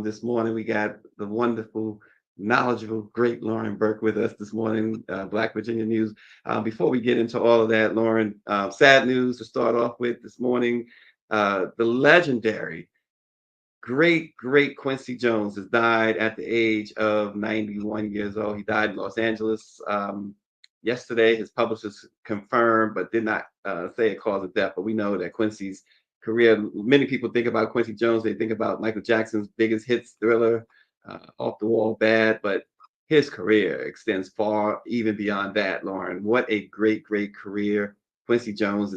This morning we got the wonderful, knowledgeable, great Lauren Burke with us this morning, Black Virginia News. Before we get into all of that, Lauren, sad news to start off with this morning. The legendary, great Quincy Jones has died at the age of 91 years old. He died in Los Angeles yesterday. His publicist confirmed, but did not say a cause of death. But we know that Quincy's career, many people think about Quincy Jones, they think about Michael Jackson's biggest hits, Thriller, Off the Wall, Bad, but his career extends far even beyond that, Lauren. What a great career. Quincy Jones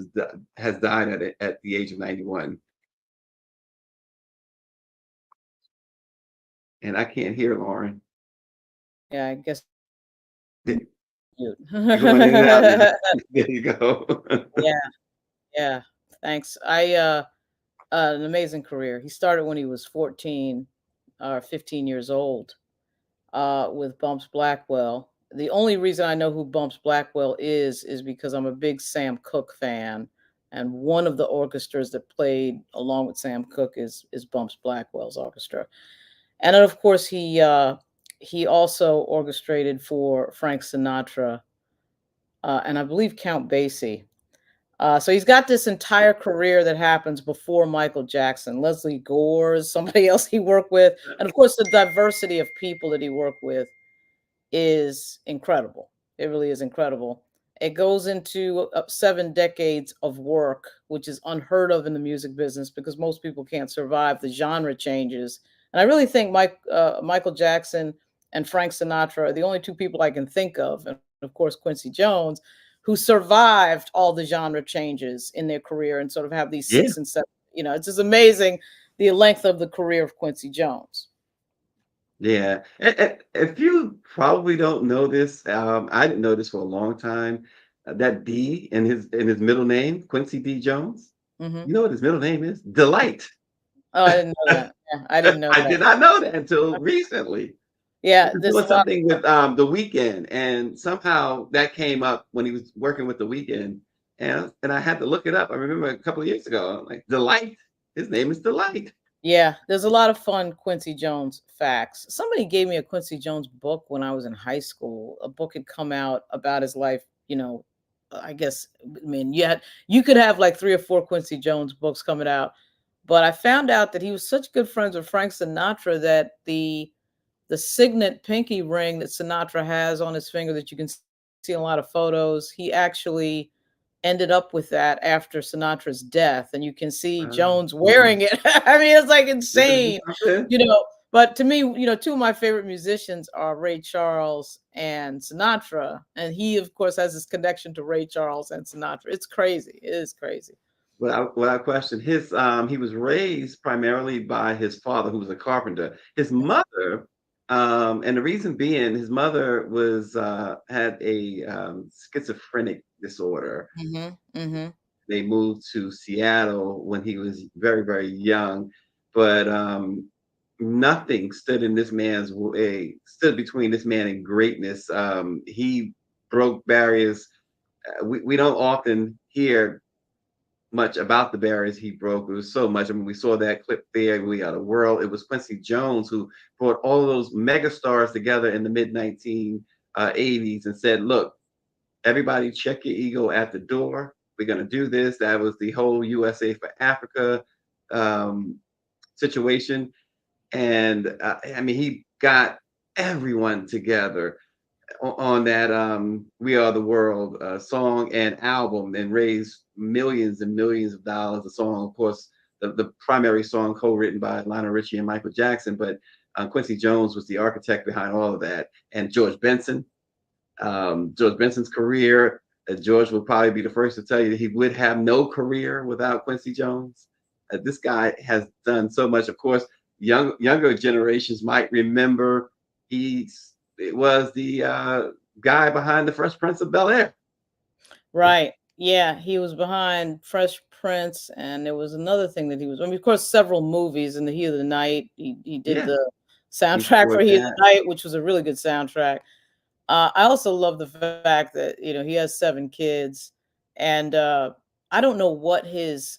has died at the age of 91. And I can't hear Lauren. Yeah, I guess You're cute. going in and out now. There you go. Yeah, yeah. Thanks. An amazing career. He started when he was 14 or 15 years old with Bumps Blackwell. The only reason I know who Bumps Blackwell is because I'm a big Sam Cooke fan, and one of the orchestras that played along with Sam Cooke is Bumps Blackwell's orchestra. And then of course he also orchestrated for Frank Sinatra and I believe Count Basie. So he's got this entire career that happens before Michael Jackson. Leslie Gore is somebody else he worked with, and of course the diversity of people that he worked with is incredible. It really is incredible. It goes into 7 decades of work, which is unheard of in the music business because most people can't survive the genre changes. And I really think Michael Jackson and Frank Sinatra are the only two people I can think of, and of course Quincy Jones, who survived all the genre changes in their career and sort of have these Yeah. 6 and 7. It's just amazing the length of the career of Quincy Jones. Yeah. If you probably don't know this, I didn't know this for a long time. That D in his middle name, Quincy D. Jones. Hmm. You know what his middle name is? Delight. Oh, I didn't know that. Yeah, I didn't know I that. did not know that until recently. He Yeah, was there's doing a lot. something with the Weekend, and somehow that came up when he was working with the Weekend, and I had to look it up. I remember a couple of years ago, I'm like Delight. His name is Delight. Yeah, there's a lot of fun Quincy Jones facts. Somebody gave me a Quincy Jones book when I was in high school. A book had come out about his life. I guess I mean you could have like 3 or 4 Quincy Jones books coming out, but I found out that he was such good friends with Frank Sinatra that the signet pinky ring that Sinatra has on his finger that you can see in a lot of photos, he actually ended up with that after Sinatra's death. And you can see Jones wearing Mhm. it. I mean, it's like Isn't insane, it something? you know. But to me, two of my favorite musicians are Ray Charles and Sinatra. And he, of course, has this connection to Ray Charles and Sinatra. It's crazy. It is crazy. Without question, he was raised primarily by his father, who was a carpenter. His mother, and the reason being, his mother was had a schizophrenic disorder. Hmm. Hmm. They moved to Seattle when he was very young, but nothing stood in this man's way, stood between this man and greatness. He broke barriers. We don't often hear much about the barriers he broke. It was so much. I mean, we saw that clip there. We Are the World. It was Quincy Jones who brought all of those mega stars together in the mid 1980s and said, "Look, everybody, check your ego at the door. We're going to do this." That was the whole USA for Africa um, situation, and I mean, he got everyone together on that "We Are the World" song and album, and raised millions and millions of dollars. The song, of course, the primary song co-written by Lionel Richie and Michael Jackson, but Quincy Jones was the architect behind all of that, and George Benson's career. George will probably be the first to tell you that he would have no career without Quincy Jones. This guy has done so much. Of course, younger generations might remember it was the guy behind the Fresh Prince of Bel Air. Right. Yeah, he was behind Fresh Prince, and there was another thing that he was. I mean, of course, several movies. In the Heat of the Night, he did Yeah, the he soundtrack for scored Heat of that. the Night, which was a really good soundtrack. I also love the fact that he has 7 kids, and I don't know what his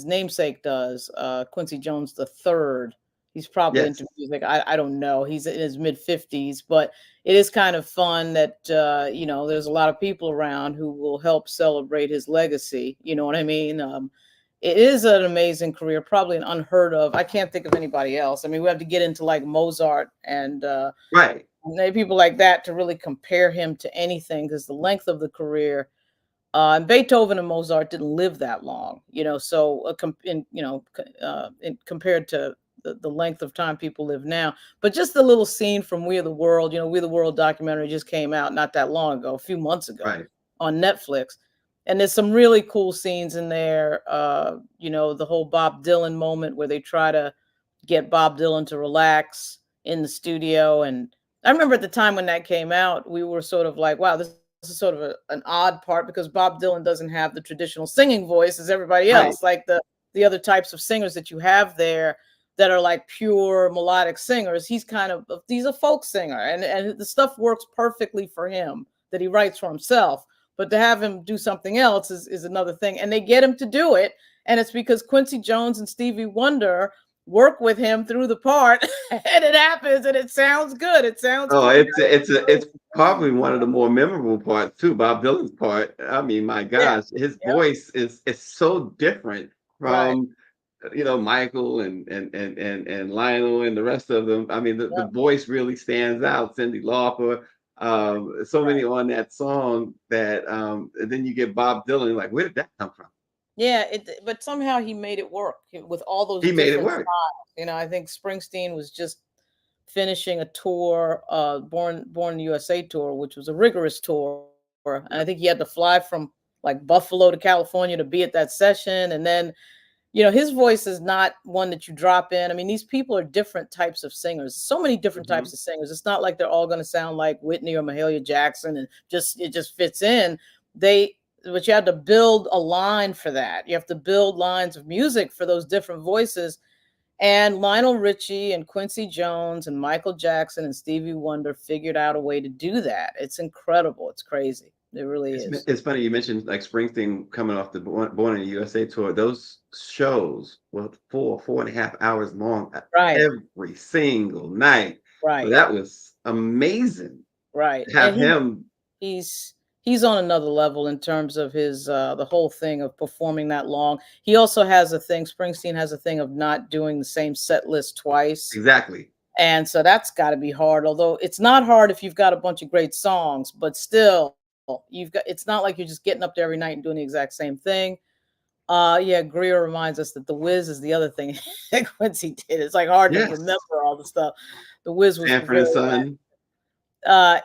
namesake does. Quincy Jones the third. He's probably Yes. into music. I don't know. He's in his mid 50s, but it is kind of fun that there's a lot of people around who will help celebrate his legacy. You know what I mean? It is an amazing career, probably an unheard of. I can't think of anybody else. I mean, we have to get into like Mozart and Right. people like that to really compare him to anything because the length of the career. And Beethoven and Mozart didn't live that long, so compared to the length of time people live now. But just the little scene from We Are the World, We Are the World documentary just came out not that long ago, a few months ago Right. on Netflix. And there's some really cool scenes in there. The whole Bob Dylan moment where they try to get Bob Dylan to relax in the studio. And I remember at the time when that came out, we were sort of like, wow, this is sort of an odd part because Bob Dylan doesn't have the traditional singing voice as everybody Right. else, like the other types of singers that you have there that are like pure melodic singers. He's a folk singer, and the stuff works perfectly for him that he writes for himself. But to have him do something else is another thing, and they get him to do it, and it's because Quincy Jones and Stevie Wonder work with him through the part, and it happens, and it sounds good. It sounds Oh, kind of it's probably one of the more memorable parts too. Bob Dylan's part. I mean, my yeah, gosh, his yep, voice is so different right, from Michael and Lionel and the rest of them. I mean, the yep, voice really stands out. Cyndi Lauper, so many right. on that song that and then you get Bob Dylan. Like, where did that come from? Yeah, but somehow he made it work with all those He made it different work. styles. I think Springsteen was just finishing a tour, Born USA tour, which was a rigorous tour. And I think he had to fly from like Buffalo to California to be at that session. And then, his voice is not one that you drop in. I mean, these people are different types of singers. So many different types Mhm. of singers. It's not like they're all going to sound like Whitney or Mahalia Jackson and it just fits in. They but you have to build a line for that. You have to build lines of music for those different voices. And Lionel Richie and Quincy Jones and Michael Jackson and Stevie Wonder figured out a way to do that. It's incredible. It's crazy. It really is. It's funny you mentioned like Springsteen coming off the Born in the USA tour. Those shows were 4.5 hours long Right. every single night. So Right. that was amazing Right. to And have him. he's he's on another level in terms of his the whole thing of performing that long. He also has a thing, Springsteen has a thing of not doing the same set list twice. Exactly. And so that's got to be hard. Although it's not hard if you've got a bunch of great songs, but still, it's not like you're just getting up there every night and doing the exact same thing. Yeah, Greer reminds us that the Wiz is the other thing that Quincy did. It's like hard to Yes. remember all the stuff. The Wiz was Sanford and very Son.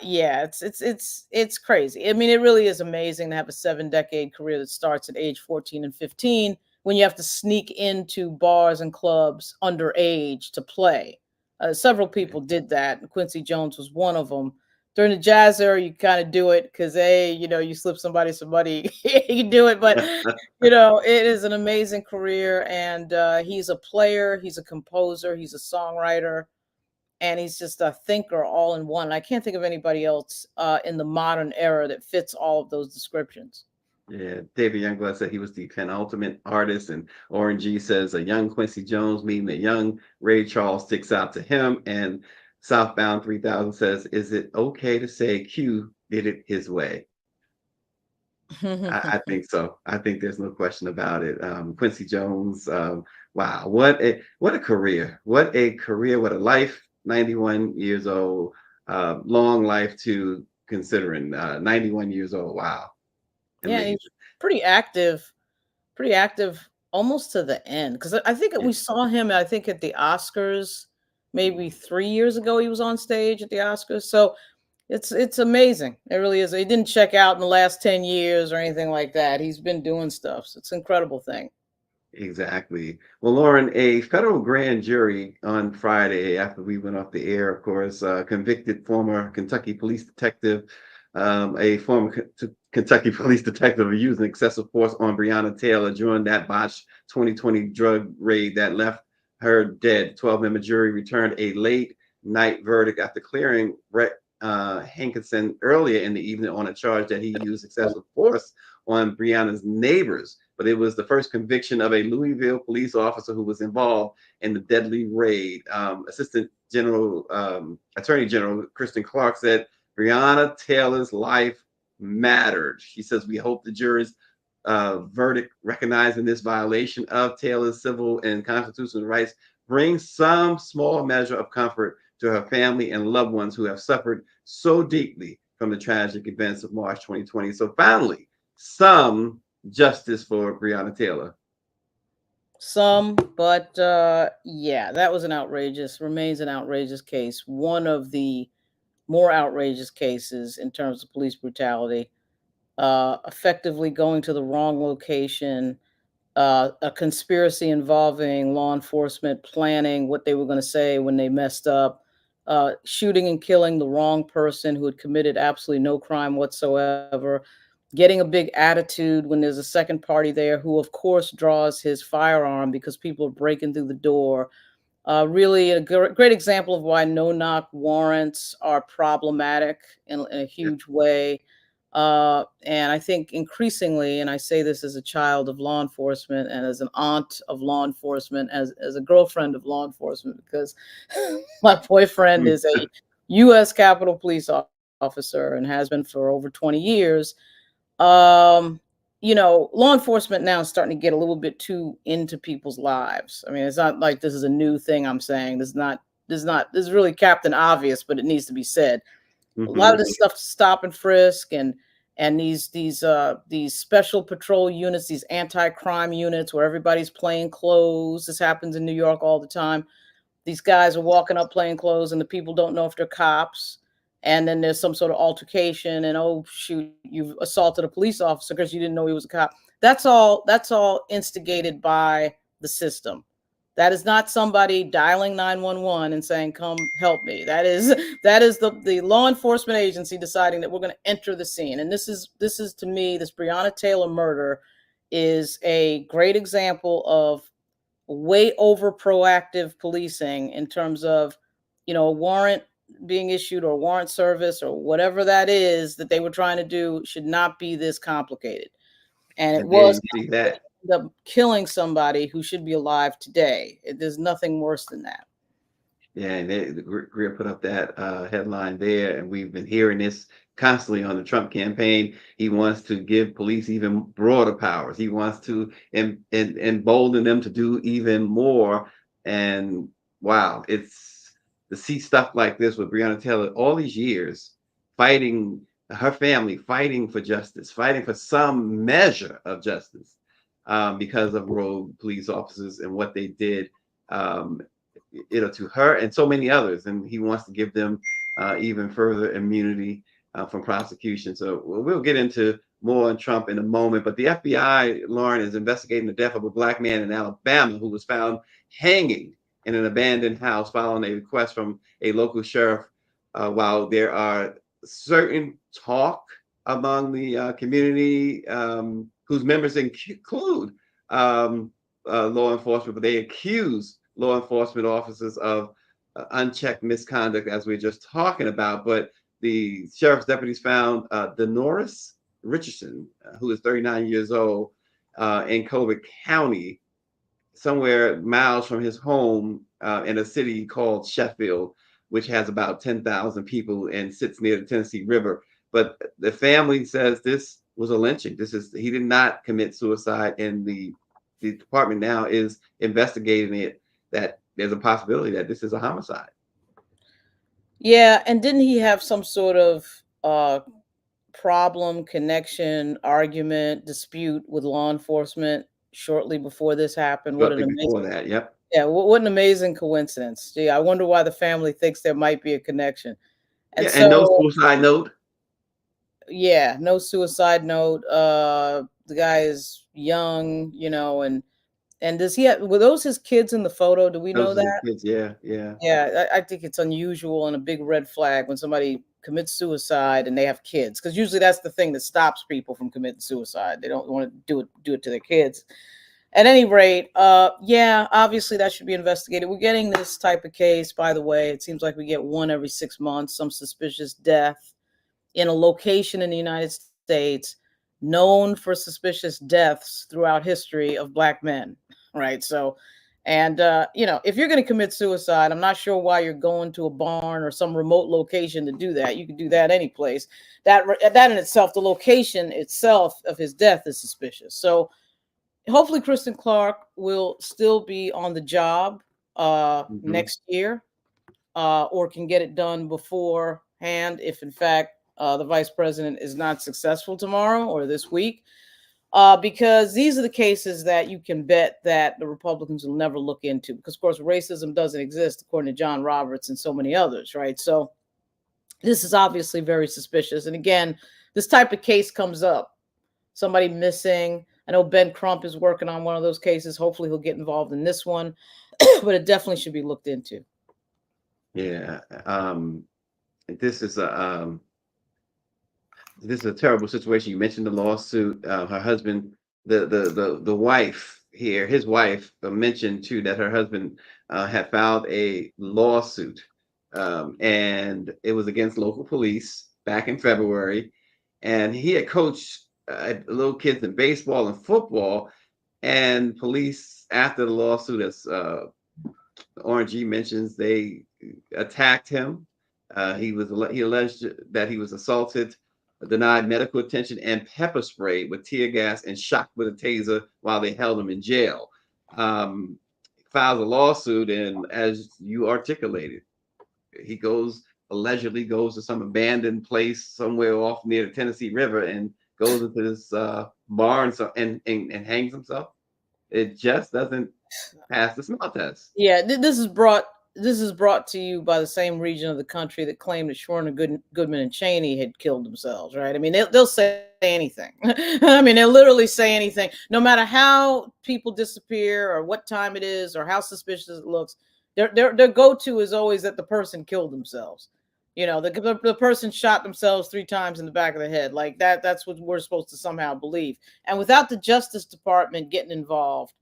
yeah, it's crazy. I mean, it really is amazing to have a 7-decade career that starts at age 14 and 15 when you have to sneak into bars and clubs underage to play. Several Yeah. people did that, and Quincy Jones was one of them. During the jazz era, you kind of do it because, hey, you slip some money, you do it. But it is an amazing career, and he's a player, he's a composer, he's a songwriter, and he's just a thinker all in one. I can't think of anybody else in the modern era that fits all of those descriptions. Yeah, David Youngblood said he was the penultimate artist, and Oren G says a young Quincy Jones meeting a young Ray Charles sticks out to him. And Southbound 3000 says, "Is it okay to say Q did it his way?" I think so. I think there's no question about it. Quincy Jones, wow, what a career! What a career! What a life! 91 years old, long life to considering. 91 years old. Wow, Yeah, amazing. he's pretty active almost to the end. Because I think Yeah. we saw him, I think, at the Oscars maybe 3 years ago. He was on stage at the Oscars. So it's amazing. It really is. He didn't check out in the last 10 years or anything like that. He's been doing stuff. So it's an incredible thing. Exactly. Well, Lauren, a federal grand jury on Friday, after we went off the air, of course, convicted former Kentucky police detective, a former Kentucky police detective of using excessive force on Breonna Taylor during that botched 2020 drug raid that left her dead. 12-member jury returned a late night verdict after clearing Brett Hankinson earlier in the evening on a charge that he used excessive force on Breonna's neighbors. but it was the first conviction of a Louisville police officer who was involved in the deadly raid. Assistant General Attorney General Kristen Clark said Breonna Taylor's life mattered. She says, we hope the jury's verdict recognizing this violation of Taylor's civil and constitutional rights brings some small measure of comfort to her family and loved ones who have suffered so deeply from the tragic events of March 2020. So finally, some justice for Breonna Taylor. Some, but yeah, that was an outrageous, remains an outrageous case. One of the more outrageous cases in terms of police brutality, effectively going to the wrong location, a conspiracy involving law enforcement planning what they were going to say when they messed up, shooting and killing the wrong person who had committed absolutely no crime whatsoever, getting a big attitude when there's a second party there who, of course, draws his firearm because people are breaking through the door. Really, a great example of why no-knock warrants are problematic in a Yeah. huge way. And I think increasingly, and I say this as a child of law enforcement and as an aunt of law enforcement, as a girlfriend of law enforcement, because my boyfriend is a U.S. Capitol Police officer and has been for over 20 years. um Law enforcement now is starting to get a little bit too into people's lives. I mean, it's not like this is a new thing I'm saying. This is really Captain Obvious, but it needs to be said. A lot of Mhm. this stuff, stop and frisk, and these special patrol units, these anti-crime units where everybody's playing clothes. This happens in New York all the time. These guys are walking up plain clothes and the people don't know if they're cops, and then there's some sort of altercation, and oh shoot, you've assaulted a police officer because you didn't know he was a cop. That's all instigated by the system. That is not somebody dialing 911 and saying, come help me. That is the law enforcement agency deciding that we're going to enter the scene. And this is to me, this Breonna Taylor murder is a great example of way over proactive policing in terms of, a warrant being issued or warrant service or whatever that is that they were trying to do should not be this complicated. And it And there was you see that. end up killing somebody who should be alive today. There's nothing worse than that. Yeah, and Greer put up that headline there, and we've been hearing this constantly on the Trump campaign. He wants to give police even broader powers. He wants to embolden them to do even more. And wow, it's to see stuff like this with Breonna Taylor all these years fighting her family, fighting for justice, fighting for some measure of justice because of rogue police officers and what they did. Um, to her and so many others, and he wants to give them even further immunity from prosecution. So we'll get into more on Trump in a moment. But the FBI, Lauren, is investigating the death of a black man in Alabama who was found hanging in an abandoned house following a request from a local sheriff. While there are certain talk among the community whose members include law enforcement, but they accuse law enforcement officers of unchecked misconduct, as we are just talking about. But the sheriff's deputies found Denoris Richardson, who is 39 years old, in Colbert County, somewhere miles from his home in a city called Sheffield, which has about 10,000 people and sits near the Tennessee River. But the family says this was a lynching. He did not commit suicide, and the department now is investigating it. That there's a possibility that this is a homicide. Yeah, and didn't he have some sort of problem, connection, argument, dispute with law enforcement shortly before this happened? What an Shortly amazing, before that, yep. yeah, what an amazing coincidence. Gee, I wonder why the family thinks there might be a connection. And Yeah, and no so, suicide note. yeah, no suicide note. The guy is young, and does he have, were those his kids in the photo? Do we know Those are his that? kids. Yeah, yeah. Yeah, I think it's unusual and a big red flag when somebody commits suicide and they have kids, because usually that's the thing that stops people from committing suicide. They don't want to do it to their kids. At any rate, yeah, obviously that should be investigated. We're getting this type of case, by the way. It seems like we get one every 6 months, some suspicious death in a location in the United States. known for suspicious deaths throughout history of Black men, right? So, and if you're going to commit suicide, I'm not sure why you're going to a barn or some remote location to do that. You can do that any place. That in itself, the location itself of his death is suspicious. So, hopefully, Kristen Clark will still be on the job Hmm. next year, or can get it done beforehand if, in fact, the vice president is not successful tomorrow or this week. Because these are the cases that you can bet that the Republicans will never look into. Because, of course, racism doesn't exist, according to John Roberts and so many others, right? So this is obviously very suspicious. And again, this type of case comes up. Somebody missing. I know Ben Crump is working on one of those cases. Hopefully he'll get involved in this one, but it definitely should be looked into. Yeah. This is a this is a terrible situation. You mentioned the lawsuit. Her husband, the wife here, his wife mentioned too that her husband had filed a lawsuit, and it was against local police back in February, and he had coached little kids in baseball and football, and police after the lawsuit, as Orange mentions, they attacked him. He alleged that he was assaulted, denied medical attention, and pepper sprayed with tear gas and shot with a taser while they held him in jail. Um, Files a lawsuit, and as you articulated, he allegedly goes to some abandoned place somewhere off near the Tennessee River and goes into this barn and hangs himself. It just doesn't pass the smell test. Yeah, this is brought to you by the same region of the country that claimed that Schwerner, Goodman, and Cheney had killed themselves. Right? I mean, they'll say anything. I mean, they'll literally say anything, no matter how people disappear or what time it is or how suspicious it looks. Their go-to is always that the person killed themselves. The person shot themselves 3 times in the back of the head. Like that. That's what we're supposed to somehow believe. And without the Justice Department getting involved,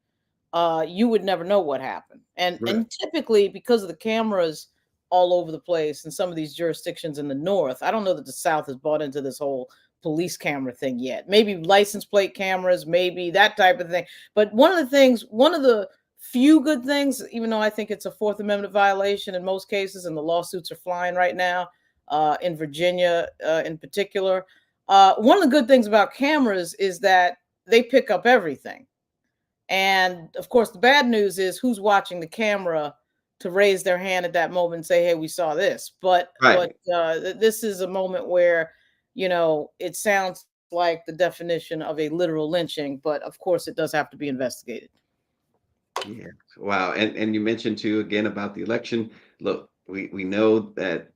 you would never know what happened. And Right. and typically, because of the cameras all over the place in some of these jurisdictions in the North, I don't know that the South has bought into this whole police camera thing yet. Maybe license plate cameras, maybe that type of thing. But one of the few good things, even though I think it's a Fourth Amendment violation in most cases, and the lawsuits are flying right now in Virginia in particular. One of the good things about cameras is that they pick up everything. And of course, the bad news is who's watching the camera to raise their hand at that moment and say, "Hey, we saw this." But Right. this is a moment where it sounds like the definition of a literal lynching, but of course, it does have to be investigated. Yeah. Wow. And you mentioned too again about the election. Look, we know that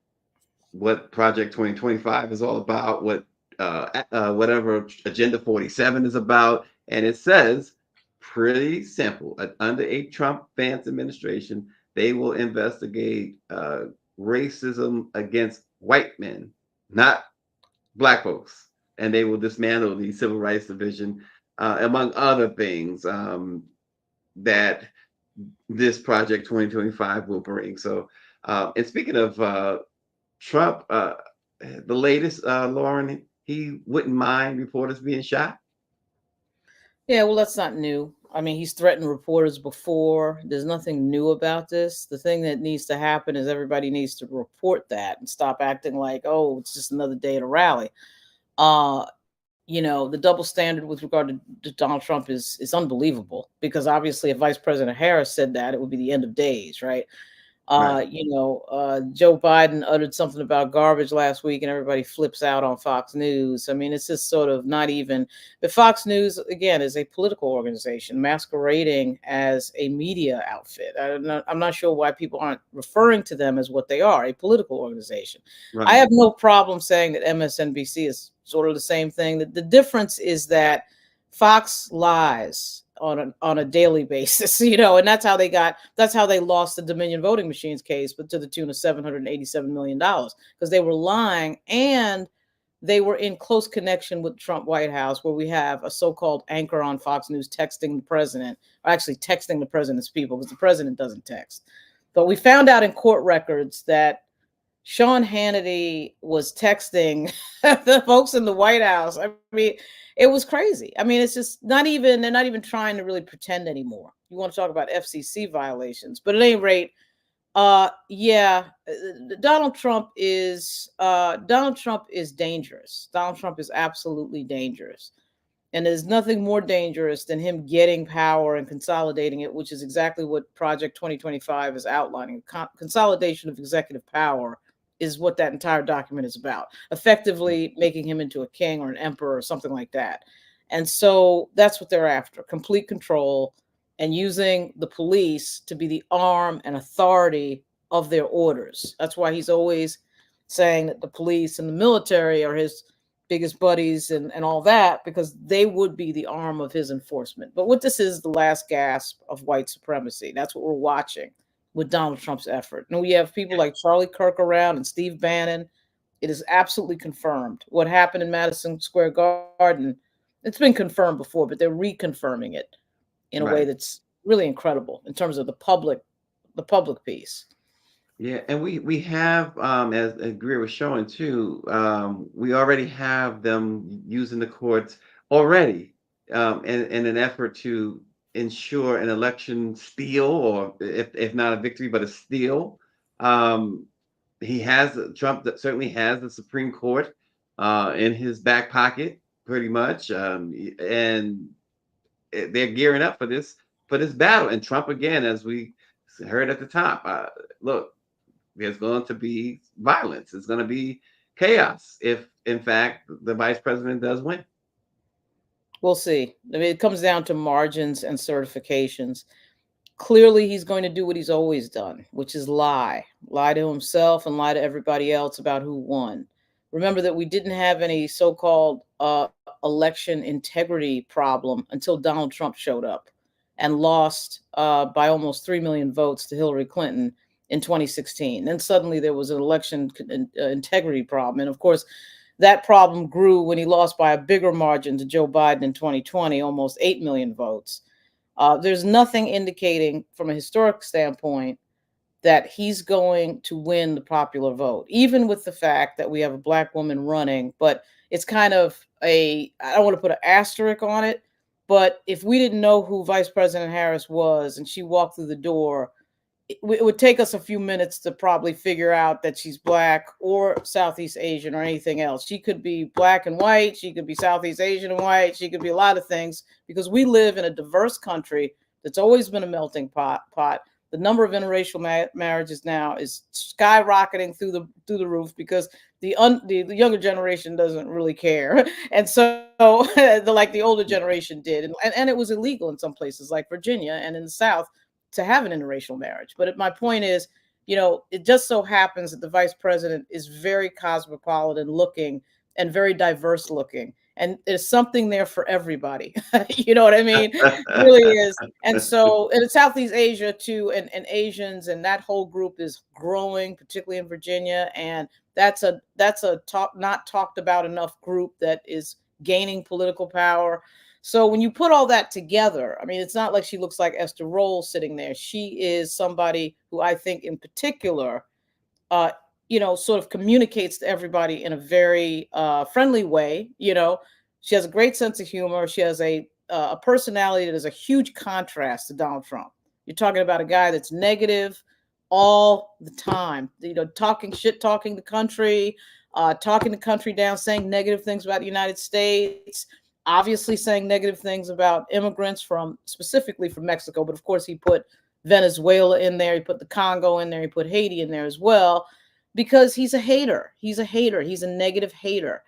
what Project 2025 is all about, whatever Agenda 47 is about, and it says pretty simple. Under a Trump Vance administration, they will investigate racism against white men, not black folks, and they will dismantle the Civil Rights Division, among other things. That this Project 2025 will bring. So, and speaking of Trump, the latest, Lauren, he wouldn't mind reporters being shot. Yeah, well, that's not new. I mean, he's threatened reporters before. There's nothing new about this. The thing that needs to happen is everybody needs to report that and stop acting like, oh, it's just another day at a rally. Uh, the double standard with regard to Donald Trump is unbelievable, because obviously if Vice President Harris said that, it would be the end of days, right? Right. Joe Biden uttered something about garbage last week and everybody flips out on Fox News. I mean, it's just sort of not even. But Fox News, again, is a political organization masquerading as a media outfit. I'm not sure why people aren't referring to them as what they are, a political organization. I Right. have no problem saying that MSNBC is sort of the same thing. The difference is that Fox lies on a daily basis, and that's how they lost the Dominion voting machines case, but to the tune of $787 million, because they were lying, and they were in close connection with the Trump White House, where we have a so-called anchor on Fox News texting the president, or actually texting the president's people, because the president doesn't text. But we found out in court records that Sean Hannity was texting the folks in the White House. I mean, it was crazy. I mean, it's just not even, they're not even trying to really pretend anymore. You want to talk about FCC violations, but at any rate, yeah, Donald Trump is dangerous. Donald Trump is absolutely dangerous. And there's nothing more dangerous than him getting power and consolidating it, which is exactly what Project 2025 is outlining. Consolidation of executive power is what that entire document is about, effectively making him into a king or an emperor or something like that. And so that's what they're after, complete control, and using the police to be the arm and authority of their orders. That's why he's always saying that the police and the military are his biggest buddies and all that, because they would be the arm of his enforcement. But what this is, the last gasp of white supremacy. That's what we're watching with Donald Trump's effort. And we have people like Charlie Kirk around and Steve Bannon. It is absolutely confirmed. What happened in Madison Square Garden, it's been confirmed before, but they're reconfirming it in a way Right. that's really incredible in terms of the public piece. Yeah, and we have, as Greer was showing too, we already have them using the courts already, in an effort to ensure an election steal, or if not a victory, but a steal. Um, Trump that certainly has the Supreme Court in his back pocket, pretty much, and they're gearing up for this battle. And Trump, again, as we heard at the top, look, there's going to be violence. It's going to be chaos if, in fact, the vice president does win. We'll see. I mean, it comes down to margins and certifications. Clearly he's going to do what he's always done, which is lie to himself and lie to everybody else about who won. Remember that we didn't have any so-called election integrity problem until Donald Trump showed up and lost by almost 3 million votes to Hillary Clinton in 2016. Then suddenly there was an election integrity problem, and of course that problem grew when he lost by a bigger margin to Joe Biden in 2020, almost 8 million votes. There's nothing indicating from a historic standpoint that he's going to win the popular vote, even with the fact that we have a black woman running. But it's kind of I don't want to put an asterisk on it, but if we didn't know who Vice President Harris was and she walked through the door, it would take us a few minutes to probably figure out that she's black or Southeast Asian or anything else. She could be black and white. She could be Southeast Asian and white. She could be a lot of things, because we live in a diverse country that's always been a melting pot. The number of interracial marriages now is skyrocketing through the roof, because the younger generation doesn't really care, and so like the older generation did, and it was illegal in some places like Virginia and in the South to have an interracial marriage. But my point is, it just so happens that the vice president is very cosmopolitan looking and very diverse looking. And there's something there for everybody. You know what I mean? It really is. And so, and in Southeast Asia too, and Asians, and that whole group is growing, particularly in Virginia. And that's a not talked about enough group that is gaining political power. So when you put all that together, I mean, it's not like she looks like Esther Roll sitting there. She is somebody who I think in particular, uh, sort of communicates to everybody in a very friendly way. She has a great sense of humor. She has a personality that is a huge contrast to Donald Trump. You're talking about a guy that's negative all the time, talking shit, talking the country, talking the country down, saying negative things about the United States, obviously saying negative things about immigrants from specifically from Mexico. But of course, he put Venezuela in there, he put the Congo in there, he put Haiti in there as well, because he's a hater. He's a hater. He's a negative hater.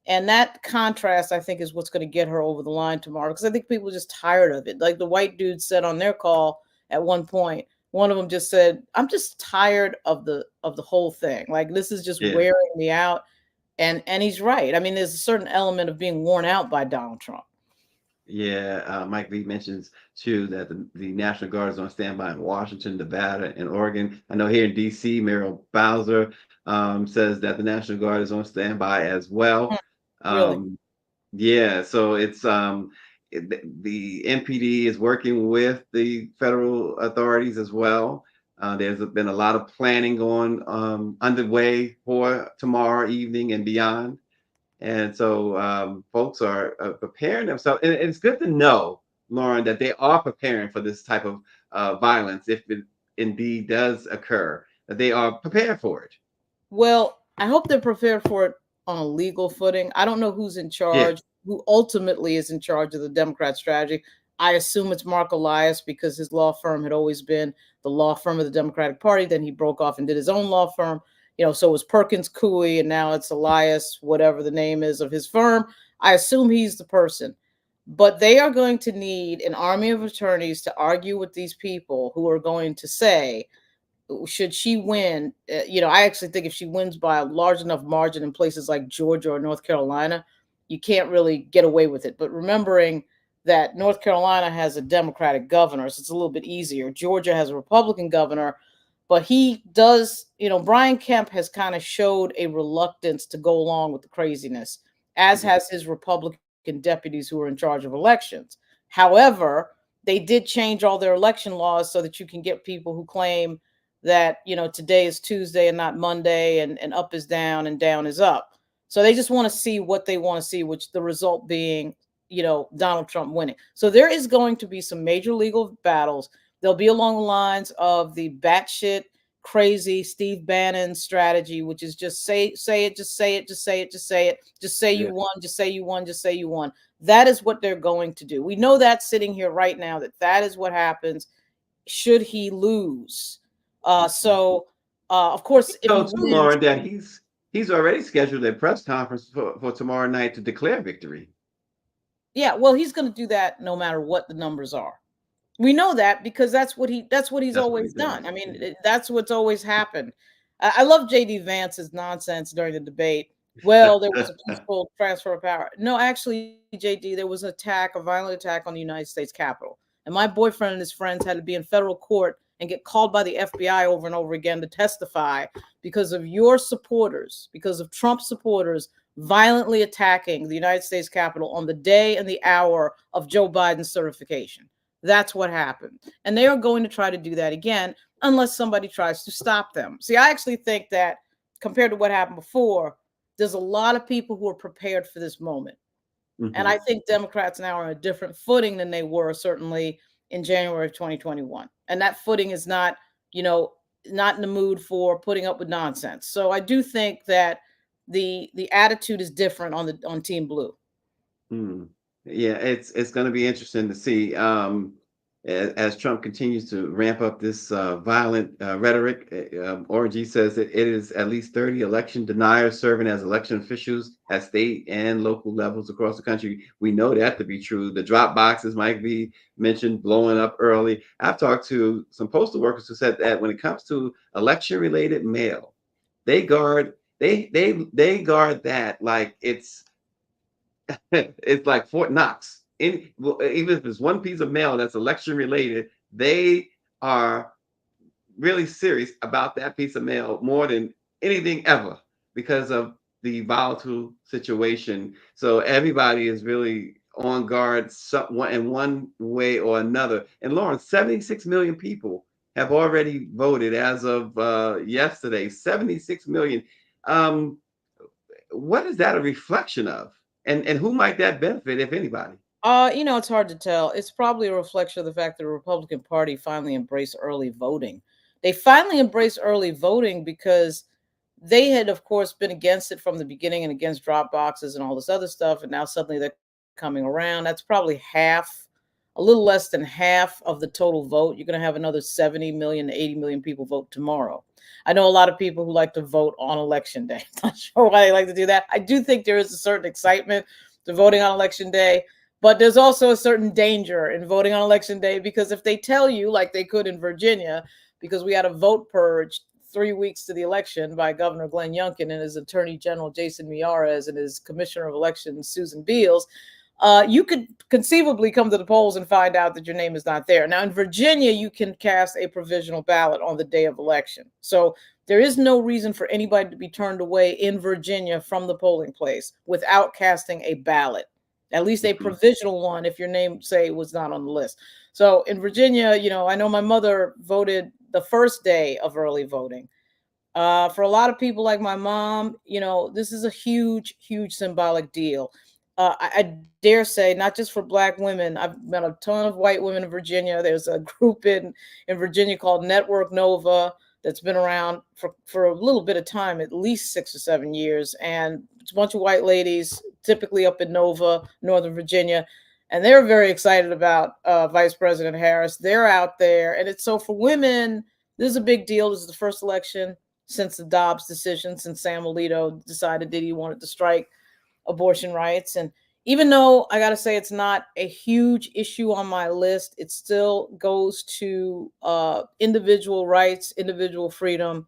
And that contrast, I think, is what's going to get her over the line tomorrow. Because I think people are just tired of it. Like the white dude said on their call at one point, one of them just said, "I'm just tired of the whole thing. Like this is just Yeah. wearing me out." And he's right. I mean, there's a certain element of being worn out by Donald Trump. Yeah, Mike Lee mentions too that the National Guard is on standby in Washington, Nevada, and Oregon. I know here in D.C., Muriel Bowser says that the National Guard is on standby as well. Mm, really? Um, yeah, so it's the NPD is working with the federal authorities as well. There's been a lot of planning going underway for tomorrow evening and beyond. And so folks are preparing themselves. And it's good to know, Lauren, that they are preparing for this type of violence if it indeed does occur, that they are prepared for it. Well, I hope they're prepared for it on a legal footing. I don't know who's in Yeah. charge, who ultimately is in charge of the Democrat strategy. I assume it's Mark Elias because his law firm had always been the law firm of the Democratic Party. Then he broke off and did his own law firm. So it was Perkins Coie, and now it's Elias, whatever the name is of his firm. I assume he's the person. But they are going to need an army of attorneys to argue with these people who are going to say, should she win, I actually think if she wins by a large enough margin in places like Georgia or North Carolina, you can't really get away with it. But remembering that North Carolina has a Democratic governor, so it's a little bit easier. Georgia has a Republican governor, but he does, Brian Kemp has kind of showed a reluctance to go along with the craziness, as has his Republican deputies who are in charge of elections. However, they did change all their election laws so that you can get people who claim that today is Tuesday and not Monday, and up is down and down is up. So they just want to see what they want to see, which the result being Donald Trump winning. So there is going to be some major legal battles. They'll be along the lines of the batshit crazy Steve Bannon strategy, which is just say it, just say it, just say it, just say it, just say you Yeah. won, just say you won, just say you won. That is what they're going to do. We know that sitting here right now, that is what happens should he lose. Of course, if So he too, wins, Lauren, that he's already scheduled a press conference for tomorrow night to declare victory. yeah, well, he's going to do that no matter what the numbers are. We know that because that's what he's That's what he always does. done. I mean, Yeah. that's what's always happened. I love JD Vance's nonsense during the debate. Well, there was a peaceful transfer of power. No, actually, JD, there was an attack, a violent attack on the United States Capitol. And my boyfriend and his friends had to be in federal court and get called by the FBI over and over again to testify because of your supporters, because of Trump supporters violently attacking the United States Capitol on the day and the hour of Joe Biden's certification. That's what happened. And they are going to try to do that again unless somebody tries to stop them. See, I actually think that compared to what happened before, there's a lot of people who are prepared for this moment. And I Hmm. think Democrats now are on a different footing than they were certainly in January of 2021. And that footing is not, you know, not in the mood for putting up with nonsense. So I do think that the attitude is different on Team Blue. Hmm. Yeah, it's going to be interesting to see as Trump continues to ramp up this violent rhetoric. Org says that it is at least 30 election deniers serving as election officials at state and local levels across the country. We know that to be true. The drop boxes might be mentioned blowing up early. I've talked to some postal workers who said that when it comes to election related mail, they guard that like it's like Fort Knox. Even if it's one piece of mail that's election related, they are really serious about that piece of mail more than anything ever because of the volatile situation. So everybody is really on guard in one way or another. And Lauren, 76 million people have already voted as of yesterday. 76 million. Um, what is that a reflection of? And who might that benefit, if anybody? It's hard to tell. It's probably a reflection of the fact that the Republican Party finally embraced early voting. They finally embraced early voting because they had, of course, been against it from the beginning and against drop boxes and all this other stuff. And now suddenly they're coming around. That's probably a little less than half of the total vote. You're going to have another 70 million to 80 million people vote tomorrow. I know a lot of people who like to vote on election day. I'm not sure why they like to do that. I do think there is a certain excitement to voting on election day. But there's also a certain danger in voting on election day because if they tell you, like they could in Virginia, because we had a vote purge 3 weeks to the election by Governor Glenn Youngkin and his Attorney General Jason Miyares and his Commissioner of Elections Susan Beals, you could conceivably come to the polls and find out that your name is not there. Now, in Virginia, you can cast a provisional ballot on the day of election. So there is no reason for anybody to be turned away in Virginia from the polling place without casting a ballot, at least a Mhm. provisional one if your name, say, was not on the list. So in Virginia, I know my mother voted the first day of early voting. For a lot of people like my mom, this is a huge, huge symbolic deal. I dare say, not just for Black women. I've met a ton of white women in Virginia. There's a group in Virginia called Network Nova that's been around for a little bit of time, at least 6 or 7 years. And it's a bunch of white ladies, typically up in Nova, Northern Virginia. And they're very excited about Vice President Harris. They're out there. And it's so for women, this is a big deal. This is the first election since the Dobbs decision, since Sam Alito decided that he wanted to strike abortion rights. And even though I got to say it's not a huge issue on my list, it still goes to individual rights, individual freedom,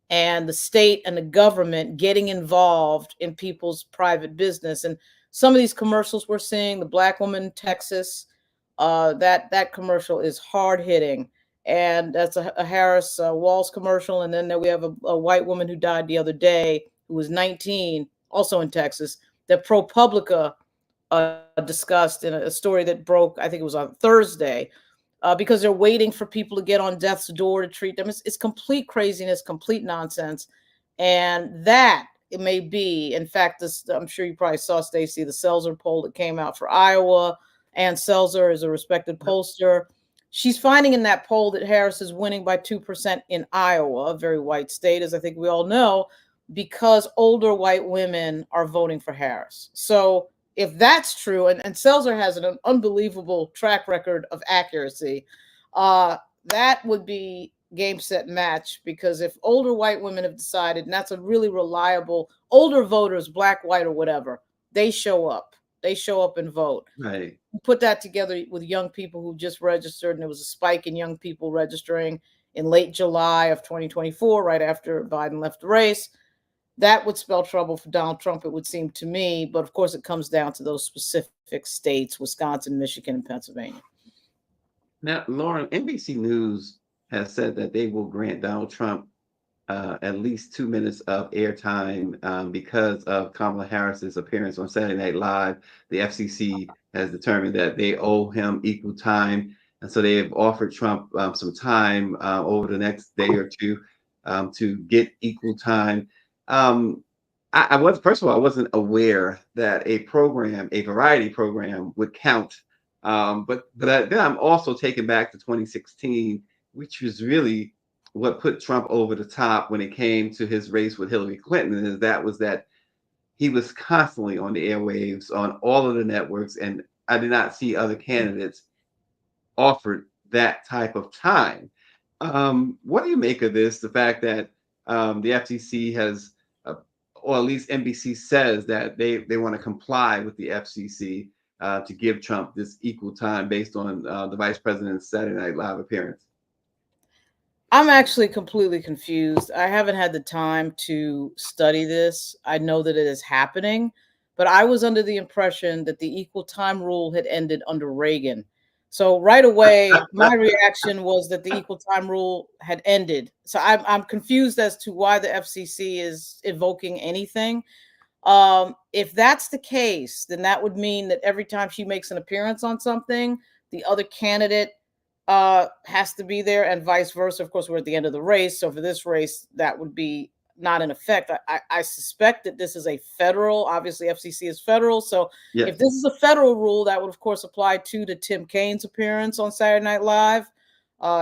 and the state and the government getting involved in people's private business. And some of these commercials we're seeing, the Black woman in Texas, that commercial is hard hitting. And that's a Harris Walls commercial. And then we have a white woman who died the other day, who was 19, also in Texas, that ProPublica discussed in a story that broke, I think it was on Thursday, because they're waiting for people to get on death's door to treat them. It's complete craziness, complete nonsense. And that it may be, in fact, this, I'm sure you probably saw, Stacy, the Selzer poll that came out for Iowa. Ann Selzer is a respected pollster. She's finding in that poll that Harris is winning by 2% in Iowa, a very white state, as I think we all know, because older white women are voting for Harris. So if that's true, and Selzer has an unbelievable track record of accuracy, that would be game, set, match. Because if older white women have decided, and that's a really reliable, older voters, Black, white, or whatever, they show up. They show up and vote. Right. Put that together with young people who just registered, and there was a spike in young people registering in late July of 2024, right after Biden left the race. That would spell trouble for Donald Trump, it would seem to me. But of course, it comes down to those specific states, Wisconsin, Michigan, and Pennsylvania. Now, Lauren, NBC News has said that they will grant Donald Trump at least 2 minutes of airtime because of Kamala Harris's appearance on Saturday Night Live. The FCC has determined that they owe him equal time. And so they have offered Trump some time over the next day or two to get equal time. I was, first of all, I wasn't aware that a variety program would count. Then I'm also taken back to 2016, which was really what put Trump over the top when it came to his race with Hillary Clinton. And that he was constantly on the airwaves on all of the networks, and I did not see other candidates offered that type of time. What do you make of this? The fact that the FCC has, or at least NBC says that they want to comply with the FCC to give Trump this equal time based on the vice president's Saturday Night Live appearance. I'm actually completely confused. I haven't had the time to study this. I know that it is happening, but I was under the impression that the equal time rule had ended under Reagan. So right away, my reaction was that the equal time rule had ended. So I'm confused as to why the FCC is evoking anything. If that's the case, then that would mean that every time she makes an appearance on something, the other candidate has to be there, and vice versa. Of course, we're at the end of the race, so for this race, that would be not in effect. I suspect that this is a federal, obviously FCC is federal, so Yes. if this is a federal rule, that would of course apply to Tim Kaine's appearance on Saturday Night Live.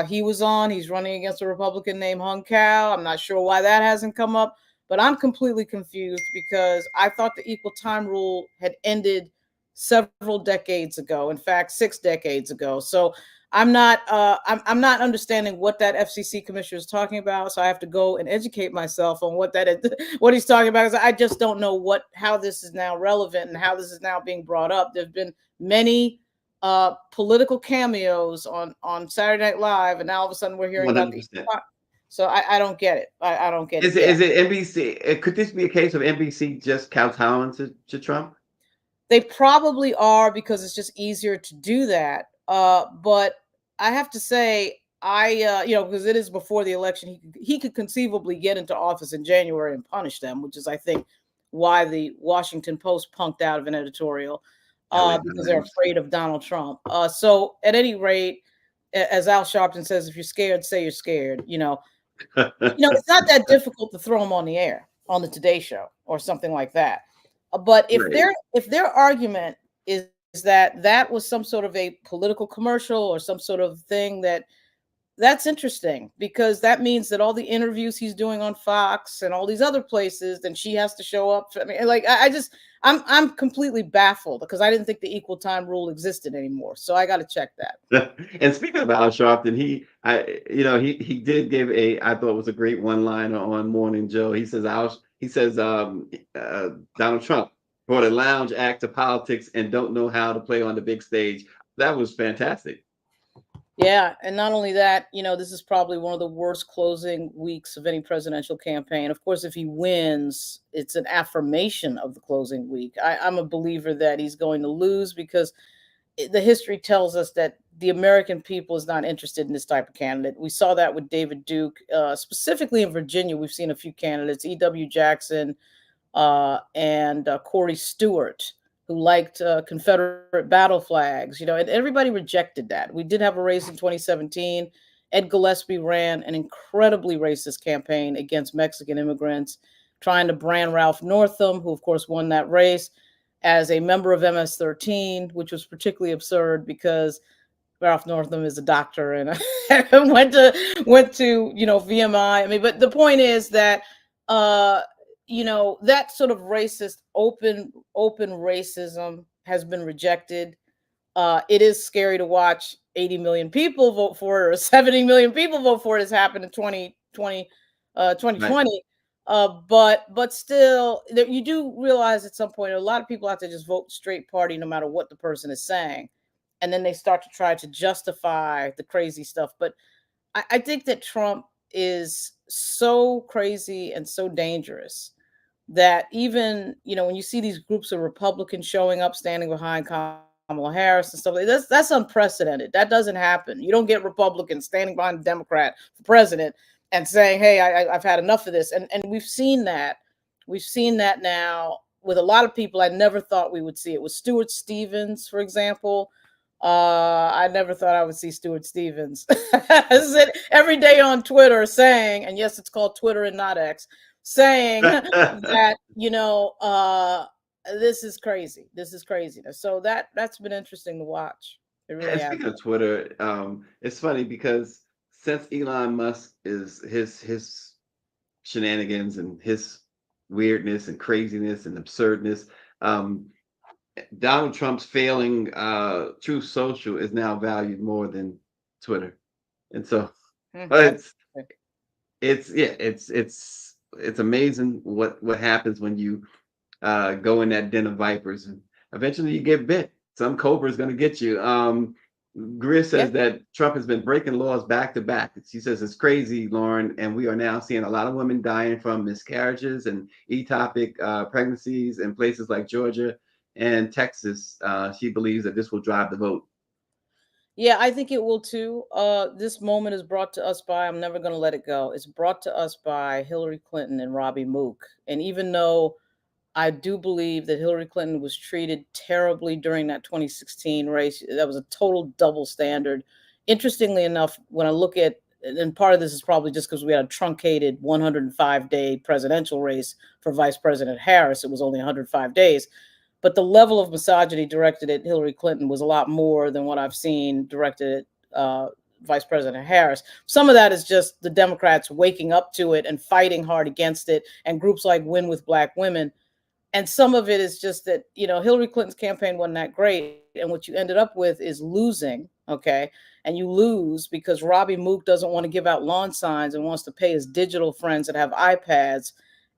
He's running against a Republican named Hung Cao. I'm not sure why that hasn't come up, but I'm completely confused because I thought the equal time rule had ended several decades ago. In fact, 6 decades ago. So I'm not understanding what that FCC commissioner is talking about. So I have to go and educate myself on what that is, what he's talking about. Because I just don't know how this is now relevant and how this is now being brought up. There's been many political cameos on Saturday Night Live, and now all of a sudden we're hearing 100%. about the. So I don't get it. I don't get it. Is it NBC? Could this be a case of NBC just kowtowing to Trump? They probably are, because it's just easier to do that. But I have to say, because it is before the election, he could conceivably get into office in January and punish them, which is, I think, why the Washington Post punked out of an editorial, because they're afraid of Donald Trump. So at any rate, as Al Sharpton says, if you're scared, say you're scared. It's not that difficult to throw them on the air on the Today Show or something like that. But Right. if their argument is that was some sort of a political commercial or some sort of thing, that's interesting, because that means that all the interviews he's doing on Fox and all these other places, then she has to show up. I mean, like I just I'm completely baffled, because I didn't think the equal time rule existed anymore. So I got to check that. And speaking of Al Sharpton, he did give I thought it was a great one liner on Morning Joe. He says Donald Trump brought a lounge act to politics and don't know how to play on the big stage. That was fantastic. Yeah, and not only that, this is probably one of the worst closing weeks of any presidential campaign. Of course, if he wins, it's an affirmation of the closing week. I'm a believer that he's going to lose, because the history tells us that the American people is not interested in this type of candidate. We saw that with David Duke, specifically in Virginia. We've seen a few candidates, E.W. Jackson, and Corey Stewart, who liked Confederate battle flags, and everybody rejected that. We did have a race in 2017. Ed Gillespie ran an incredibly racist campaign against Mexican immigrants, trying to brand Ralph Northam, who of course won that race, as a member of MS-13, which was particularly absurd because Ralph Northam is a doctor and went to VMI. I mean, but the point is that uh, that sort of racist, open racism has been rejected. It is scary to watch 80 million people vote for it, or 70 million people vote for it, has happened in 2020, Right. 2020. But still, you do realize at some point, a lot of people out there just vote straight party no matter what the person is saying, and then they start to try to justify the crazy stuff. But I think that Trump is so crazy and so dangerous that, even when you see these groups of Republicans showing up, standing behind Kamala Harris and stuff like that's unprecedented. That doesn't happen. You don't get Republicans standing behind a Democrat for president and saying, "Hey, I've had enough of this." And we've seen that. We've seen that now with a lot of people. I never thought we would see it with Stuart Stevens, for example. I never thought I would see Stuart Stevens every day on Twitter saying, and yes, it's called Twitter and not X, saying that this is crazy. This is craziness. So that's been interesting to watch. It really And has. speaking of Twitter, it's funny because since Elon Musk is his shenanigans and his weirdness and craziness and absurdness, um, Donald Trump's failing Truth Social is now valued more than Twitter, and so That's it's it's amazing what happens when you go in that den of vipers, and eventually you get bit. Some cobra is going to get you. Greer yeah. says that Trump has been breaking laws back to back. She says it's crazy, Lauren, and we are now seeing a lot of women dying from miscarriages and ectopic pregnancies in places like Georgia and Texas. She believes that this will drive the vote. Yeah, I think it will too. This moment is brought to us by, I'm never going to let it go. It's brought to us by Hillary Clinton and Robbie Mook. And even though I do believe that Hillary Clinton was treated terribly during that 2016 race, that was a total double standard. Interestingly enough, when I look at, and part of this is probably just because we had a truncated 105-day presidential race for Vice President Harris, it was only 105 days. But the level of misogyny directed at Hillary Clinton was a lot more than what I've seen directed at Vice President Harris. Some of that is just the Democrats waking up to it and fighting hard against it, and groups like Win with Black Women. And some of it is just that, Hillary Clinton's campaign wasn't that great. And what you ended up with is losing. Okay. And you lose because Robbie Mook doesn't want to give out lawn signs and wants to pay his digital friends that have iPads.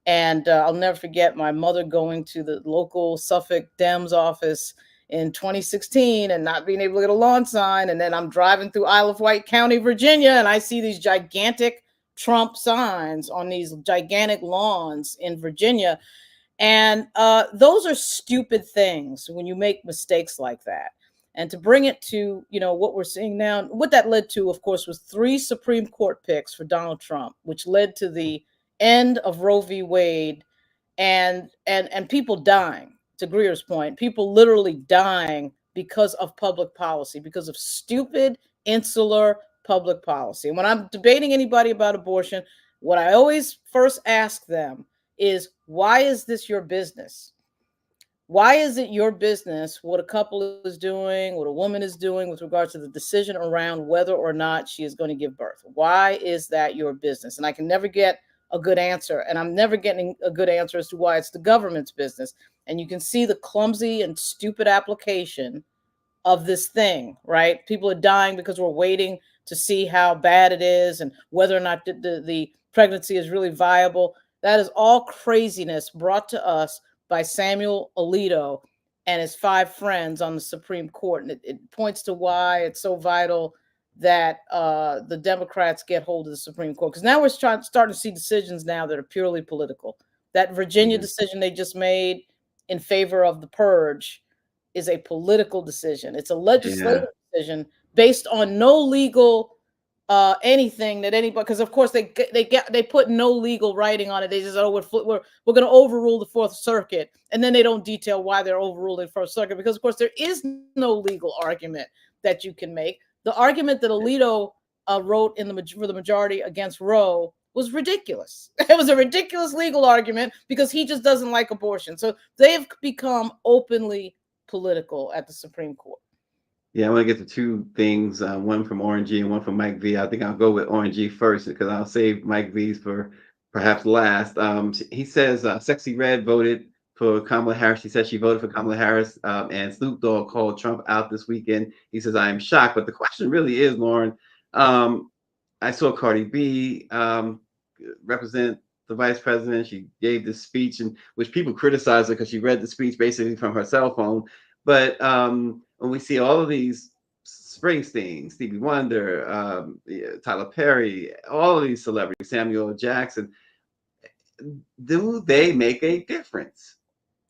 And I'll never forget my mother going to the local Suffolk Dems office in 2016 and not being able to get a lawn sign. And then I'm driving through Isle of Wight County, Virginia, and I see these gigantic Trump signs on these gigantic lawns in Virginia. And those are stupid things when you make mistakes like that. And to bring it to, what we're seeing now, what that led to, of course, was 3 Supreme Court picks for Donald Trump, which led to the end of Roe v. Wade, and people dying. To Greer's point, people literally dying because of public policy, because of stupid, insular public policy. And when I'm debating anybody about abortion, what I always first ask them is, why is this your business? Why is it your business what a couple is doing, what a woman is doing with regards to the decision around whether or not she is going to give birth? Why is that your business? And I can never get a good answer. And I'm never getting a good answer as to why it's the government's business. And you can see the clumsy and stupid application of this thing, right? People are dying because we're waiting to see how bad it is and whether or not the pregnancy is really viable. That is all craziness brought to us by Samuel Alito and his five friends on the Supreme Court. And it points to why it's so vital that the Democrats get hold of the Supreme Court. Because now we're starting to see decisions now that are purely political. That Virginia Yeah. decision they just made in favor of the purge is a political decision. It's a Yeah. legislative decision based on no legal anything that anybody, because of course they put no legal writing on it. They just, oh, we're going to overrule the Fourth Circuit, and then they don't detail why they're overruling the Fourth Circuit, because of course there is no legal argument that you can make. The argument that Alito wrote for the majority against Roe was ridiculous. It was a ridiculous legal argument because he just doesn't like abortion. So they have become openly political at the Supreme Court. Yeah, I want to get to two things, one from Orange G and one from Mike V. I think I'll go with Orange G first because I'll save Mike V's for perhaps last. He says Sexy Red voted for Kamala Harris. She said she voted for Kamala Harris, and Snoop Dogg called Trump out this weekend. He says, I am shocked. But the question really is, Lauren, um, I saw Cardi B represent the vice president. She gave this speech, and which people criticize her because she read the speech basically from her cell phone. But when we see all of these Springsteen, Stevie Wonder, yeah, Tyler Perry, all of these celebrities, Samuel L. Jackson, do they make a difference?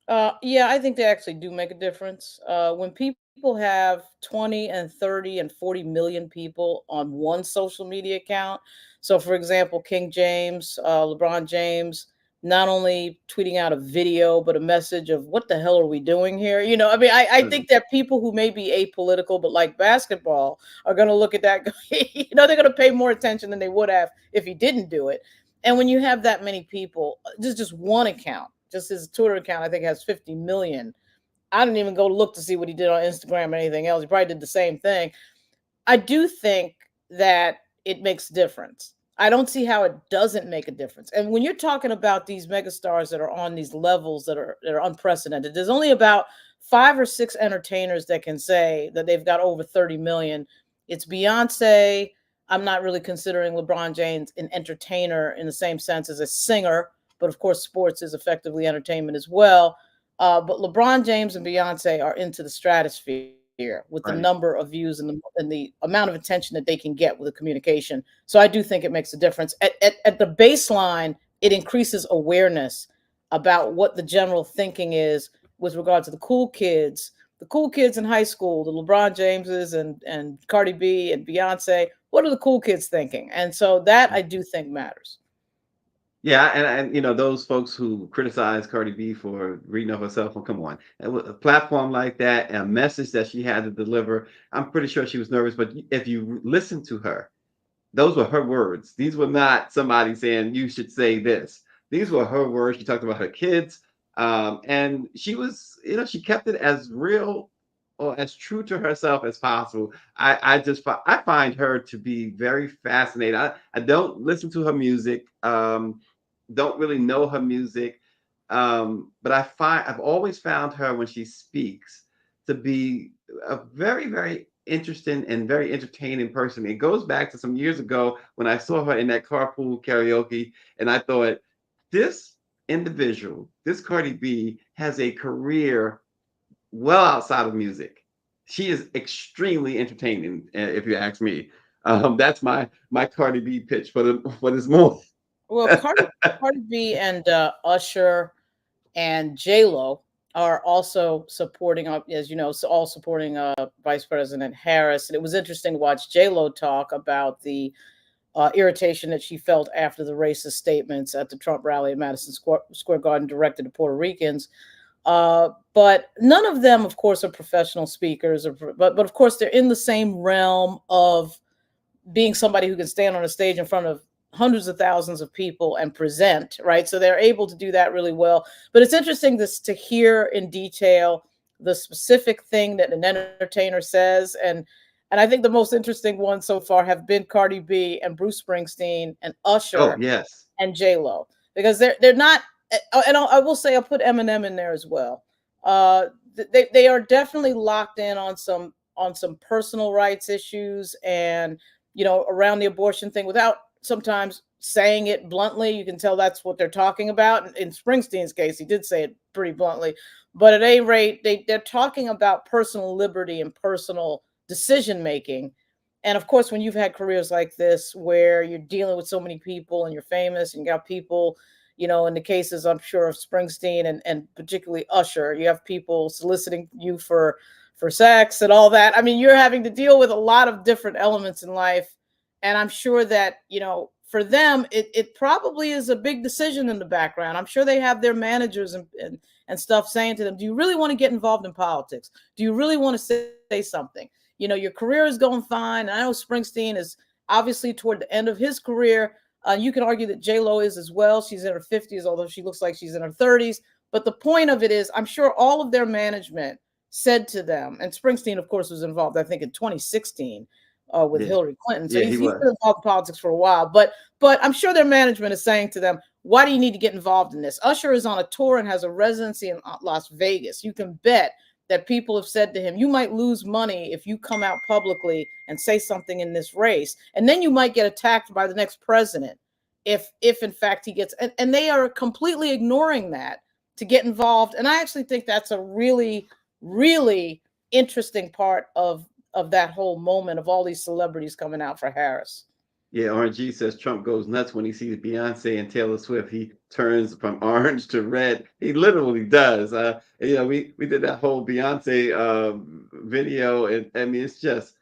Yeah, I think they actually do make a difference. When people have 20 and 30 and 40 million people on one social media account. So, for example, King James, LeBron James, not only tweeting out a video, but a message of what the hell are we doing here? I mean, I Mm. think that people who may be apolitical, but like basketball, are going to look at that. They're going to pay more attention than they would have if he didn't do it. And when you have that many people, just one account, just his Twitter account, I think has 50 million. I didn't even go look to see what he did on Instagram or anything else. He probably did the same thing. I do think that it makes a difference. I don't see how it doesn't make a difference. And when you're talking about these megastars that are on these levels that are unprecedented, there's only about 5 or 6 entertainers that can say that they've got over 30 million. It's Beyonce. I'm not really considering LeBron James an entertainer in the same sense as a singer, but of course, sports is effectively entertainment as well. But LeBron James and Beyonce are into the stratosphere with the Right. number of views and the amount of attention that they can get with the communication. So I do think it makes a difference. At the baseline, it increases awareness about what the general thinking is with regard to the cool kids in high school, the LeBron Jameses and Cardi B and Beyonce. What are the cool kids thinking? And so that I do think matters. Yeah, and those folks who criticize Cardi B for reading off her cell phone, come on. And with a platform like that and a message that she had to deliver, I'm pretty sure she was nervous. But if you listen to her, those were her words. These were not somebody saying you should say this. These were her words. She talked about her kids, and she was, she kept it as real or as true to herself as possible. I find her to be very fascinating. I don't listen to her music. Don't really know her music, but I've always found her when she speaks to be a very, very interesting and very entertaining person. It goes back to some years ago when I saw her in that carpool karaoke, and I thought, this individual, this Cardi B, has a career well outside of music. She is extremely entertaining, if you ask me. That's my Cardi B pitch for this morning. Well, Cardi B and Usher and J Lo are also supporting, as you know, all supporting Vice President Harris. And it was interesting to watch J Lo talk about the irritation that she felt after the racist statements at the Trump rally at Madison Square Garden directed to Puerto Ricans. But none of them, of course, are professional speakers, but of course they're in the same realm of being somebody who can stand on a stage in front of hundreds of thousands of people and present, right? So they're able to do that really well. But it's interesting to hear in detail the specific thing that an entertainer says. And I think the most interesting ones so far have been Cardi B and Bruce Springsteen and Oh, Usher yes. and J Lo, because they're not. And I will say I'll put Eminem in there as well. They are definitely locked in on some personal rights issues, and around the abortion thing, without sometimes saying it bluntly. You can tell that's what they're talking about. In Springsteen's case, he did say it pretty bluntly, but at any rate, they're talking about personal liberty and personal decision making. And of course, when you've had careers like this where you're dealing with so many people and you're famous and you got people, in the cases I'm sure of Springsteen and particularly Usher, you have people soliciting you for sex and all that. I mean, you're having to deal with a lot of different elements in life. And I'm sure that, for them, it probably is a big decision in the background. I'm sure they have their managers and stuff saying to them, do you really want to get involved in politics? Do you really want to say something? Your career is going fine. And I know Springsteen is obviously toward the end of his career. You can argue that J Lo is as well. She's in her 50s, although she looks like she's in her 30s. But the point of it is, I'm sure all of their management said to them, and Springsteen, of course, was involved, I think, in 2016 with Yeah. Hillary Clinton. So Yeah, he he's been was. involved in politics for a while. But I'm sure their management is saying to them, why do you need to get involved in this? Usher is on a tour and has a residency in Las Vegas. You can bet that people have said to him, you might lose money if you come out publicly and say something in this race. And then you might get attacked by the next president if in fact he gets, and they are completely ignoring that to get involved. And I actually think that's a really, really interesting part of that whole moment of all these celebrities coming out for Harris. Yeah, RG says Trump goes nuts when he sees Beyonce and Taylor Swift. He turns from orange to red. He literally does. We did that whole Beyonce video, and I mean, it's just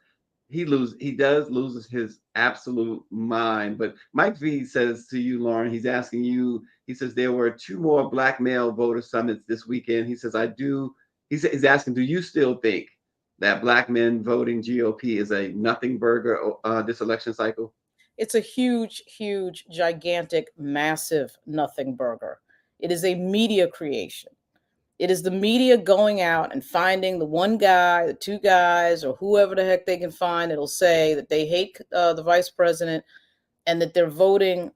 he does loses his absolute mind. But Mike V says to you, Lauren, he's asking you. He says there were two more Black male voter summits this weekend. He says I do. He's asking, do you still think that Black men voting GOP is a nothing burger this election cycle? It's a huge, huge, gigantic, massive nothing burger. It is a media creation. It is the media going out and finding the one guy, the two guys, or whoever the heck they can find. It'll say that they hate the vice president and that they're voting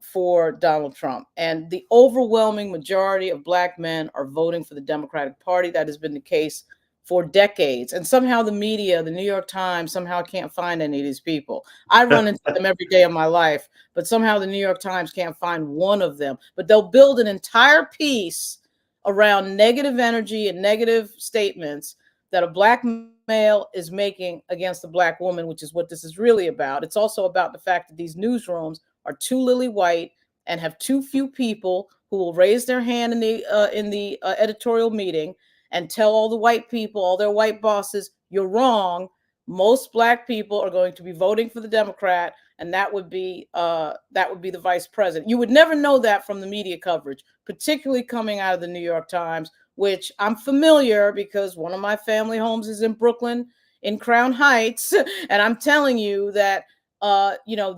for Donald Trump. And the overwhelming majority of Black men are voting for the Democratic Party. That has been the case for decades. And somehow the media, the New York Times, somehow can't find any of these people. I run into them every day of my life, but somehow the New York Times can't find one of them. But they'll build an entire piece around negative energy and negative statements that a Black male is making against a Black woman, which is what this is really about. It's also about the fact that these newsrooms are too lily white and have too few people who will raise their hand in the editorial meeting and tell all the white people, all their white bosses, you're wrong. Most Black people are going to be voting for the Democrat, and that would be the vice president. You would never know that from the media coverage, particularly coming out of the New York Times, which I'm familiar because one of my family homes is in Brooklyn, in Crown Heights, and I'm telling you that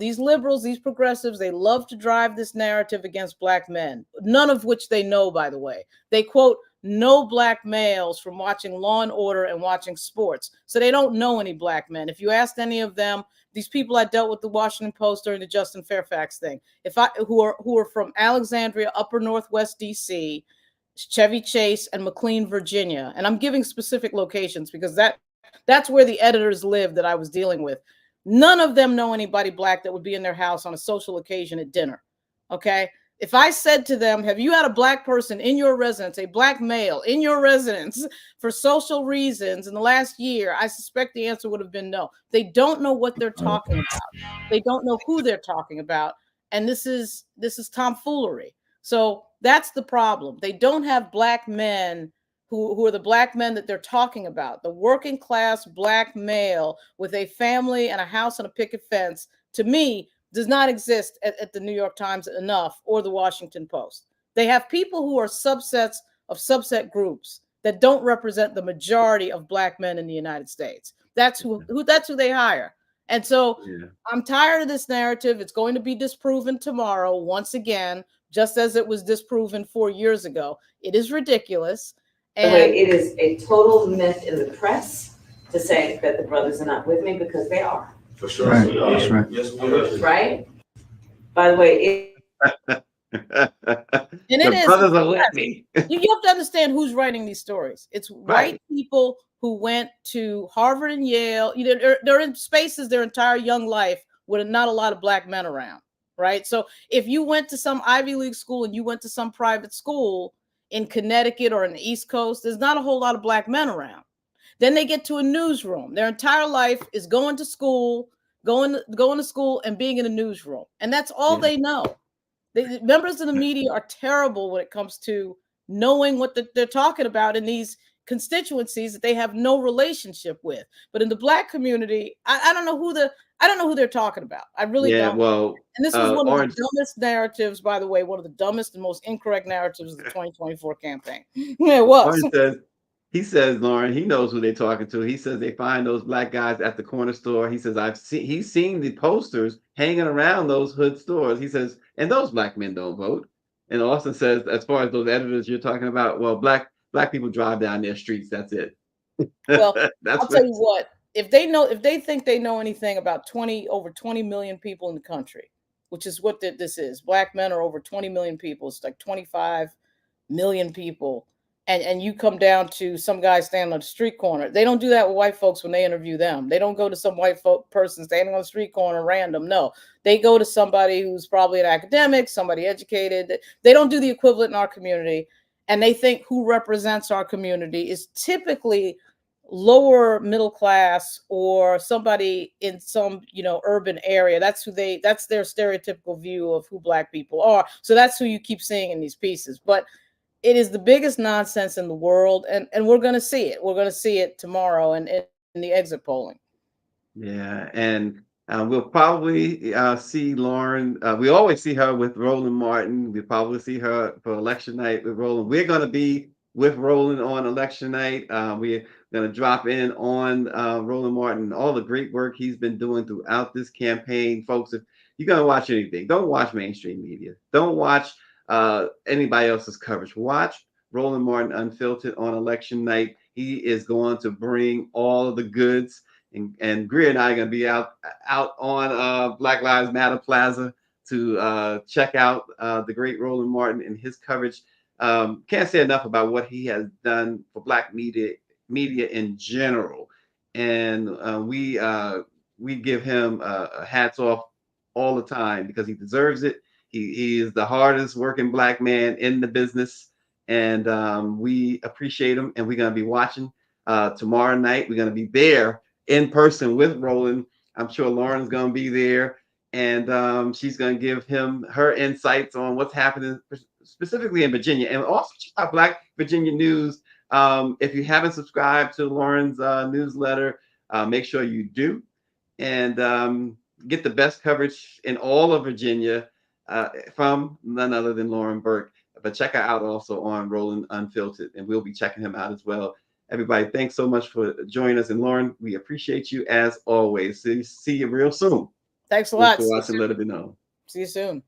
these liberals, these progressives, they love to drive this narrative against Black men, none of which they know, by the way. They quote no Black males from watching Law and Order and watching sports. So they don't know any Black men. If you asked any of them, these people I dealt with the Washington Post during the Justin Fairfax thing, who are from Alexandria, Upper Northwest DC, Chevy Chase, and McLean, Virginia. And I'm giving specific locations because that's where the editors live that I was dealing with. None of them know anybody Black that would be in their house on a social occasion at dinner. Okay. If I said to them, have you had a Black person in your residence, a Black male in your residence for social reasons in the last year? I suspect the answer would have been no. They don't know what they're talking about. They don't know who they're talking about. And this is tomfoolery. So that's the problem. They don't have Black men who are the Black men that they're talking about. The working class Black male with a family and a house and a picket fence, to me, does not exist at the New York Times enough or the Washington Post. They have people who are subsets of subset groups that don't represent the majority of black men in the United States. That's who they hire. And so Yeah. I'm tired of this narrative. It's going to be disproven tomorrow once again, just as it was disproven 4 years ago. It is ridiculous. And the way, it is a total myth in the press to say that the brothers are not with me, because they are. For sure. Right. We are. That's right. Yes, we are. Right? By the way, And it the is. brothers are with me. You have to understand who's writing these stories. It's white people who went to Harvard and Yale. They're in spaces their entire young life with not a lot of black men around, right? So if you went to some Ivy League school and you went to some private school in Connecticut or in the East Coast, there's not a whole lot of black men around. Then they get to a newsroom. Their entire life is going to school, going to school and being in a newsroom. And that's all they know. The members of the media are terrible when it comes to knowing what they're talking about in these constituencies that they have no relationship with. But in the black community, I don't know who they're talking about. I really don't. Well, and this was one of the dumbest narratives, by the way, one of the dumbest and most incorrect narratives of the 2024 campaign. Yeah, it was. He says, Lauren, he knows who they're talking to. He says they find those black guys at the corner store. He says, he's seen the posters hanging around those hood stores. He says, and those black men don't vote. And Austin says, as far as those editors you're talking about, well, black people drive down their streets. That's it. Well, I'll tell you what, if they think they know anything about over 20 million people in the country, which is what this is. Black men are over 20 million people. It's like 25 million people. And you come down to some guy standing on the street corner. They don't do that with white folks when they interview them. They don't go to some white person standing on the street corner random. No, they go to somebody who's probably an academic, somebody educated. They don't do the equivalent in our community. And they think who represents our community is typically lower middle class or somebody in some, urban area. That's their stereotypical view of who black people are. So that's who you keep seeing in these pieces. But it is the biggest nonsense in the world, and we're going to see it. We're going to see it tomorrow in the exit polling. Yeah, and we'll probably see Lauren. We always see her with Roland Martin. We'll probably see her for election night with Roland. We're going to be with Roland on election night. We're going to drop in on Roland Martin, all the great work he's been doing throughout this campaign. Folks, if you're going to watch anything, don't watch mainstream media. Don't watch anybody else's coverage. Watch Roland Martin Unfiltered on election night. He is going to bring all of the goods, and Greer and I are going to be out on Black Lives Matter Plaza to check out the great Roland Martin and his coverage. Can't say enough about what he has done for black media in general, and we give him hats off all the time because he deserves it. He is the hardest working black man in the business, and we appreciate him. And we're going to be watching tomorrow night. We're going to be there in person with Roland. I'm sure Lauren's going to be there, and she's going to give him her insights on what's happening specifically in Virginia. And also check out Black Virginia News. If you haven't subscribed to Lauren's newsletter, make sure you do, and get the best coverage in all of Virginia from none other than Lauren Burke. But check her out also on Roland Unfiltered, and we'll be checking him out as well. Everybody, thanks so much for joining us. And Lauren, we appreciate you as always. See you real soon. Thanks a lot. Thanks for watching Let It Be Known. See you soon.